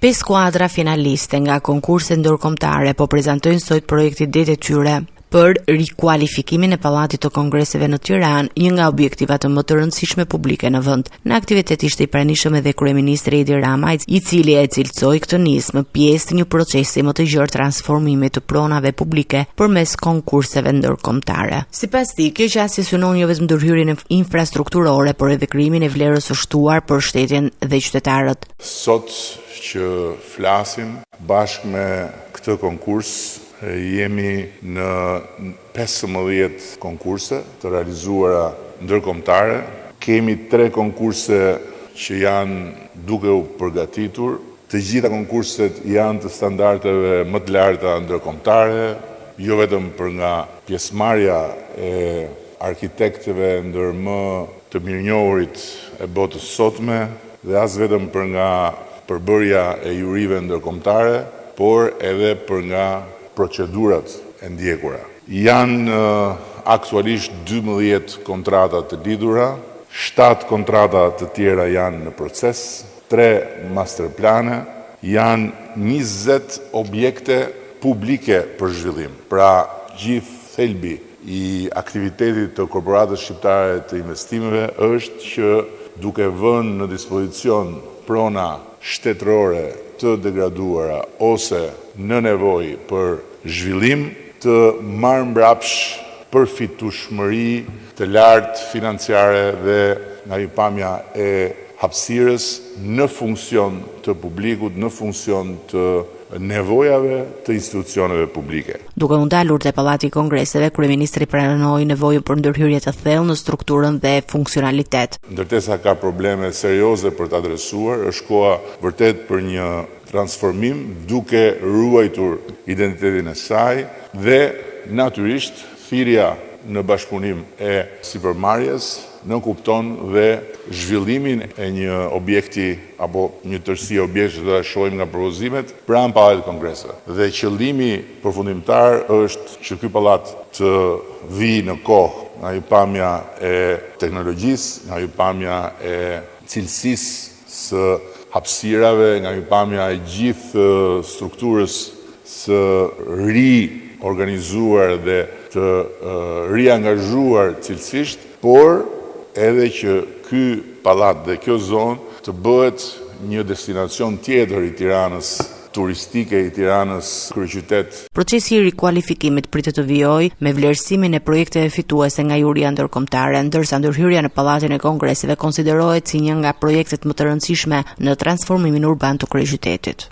5 skuadra finaliste nga konkurset ndërkombëtare po prezantojnë sot projektin e tyre për rikualifikimin e Pallatit të Kongreseve në Tiranë, një nga objektivat më të rëndësishme publike në vend. Në aktivitet ishte i pranishëm edhe kryeministri Edi Rama, i cili e cilësoi këtë nismë pjesë të një procesi më të gjerë transformimi të pronave publike përmes konkurseve ndërkombëtare. Sipas tij, kjo qasje synon jo vetëm ndërhyrjen infrastrukturore, por edhe krijimin e vlerës së shtuar për shtetin dhe qytetarët. Sot që flasim bashkë me këtë konkurs, jemi në 15 konkurse të realizuara ndërkombëtare. Kemi 3 konkurse që janë duke u përgatitur. Të gjitha konkurset janë të standardeve më të larta ndërkombëtare, jo vetëm për nga pjesëmarrja e arkitektëve ndër më të mirënjohurit e botës sotme dhe as vetëm për nga përbërja e jurive ndërkombëtare, por edhe për nga procedurat e ndjekura. Janë aktualisht 12 kontrata të lidhura, 7 kontrata të tjera janë në proces, 3 masterplane, janë 20 objekte publike për zhvillim. Pra, gjithë thelbi i aktivitetit të Korporatës Shqiptare të Investimeve është që duke vënë në dispozicion prona shtetërore të degraduara ose në nevojë për zhvillim, të marrë mbrapsh përfitueshmëri të lartë financiare dhe nga pikpamja e hapësirës në funksion të publikut, në funksion të nevojave të institucioneve publike. Duke u ndalur te Pallati i Kongreseve, kryeministri pranoi nevojën për ndërhyrje të thellë në strukturën dhe funksionalitet. Ndërtesa ka probleme serioze për të adresuar, është koha vërtet për një transformim duke ruajtur identitetin e saj dhe natyrisht thirrja në bashkëpunim e sipërmarrjes në kupton dhe zhvillimin e një objekti apo një tërësi objekte që do ta shohim nga propozimet pranë Pallatit të Kongreseve. Dhe qëllimi përfundimtar është që ky pallat të vijë në kohë nga pikpamja e teknologjisë, nga pikpamja e cilësisë së hapësirave, nga pikpamja e gjithë strukturës së riorganizuar dhe të riangazhuar cilësisht, por edhe që ky pallat dhe kjo zonë të bëhet një destinacion tjetër i Tiranës, turistike i Tiranës, kryeqytet. Procesi i rikualifikimit pritet të vijojë me vlerësimin e projekteve fituese nga juria ndërkombëtare, ndërsa ndërhyrja në Pallatin e Kongreseve konsiderohet si një nga projektet më të rëndësishme në transformimin urban të kryeqytetit.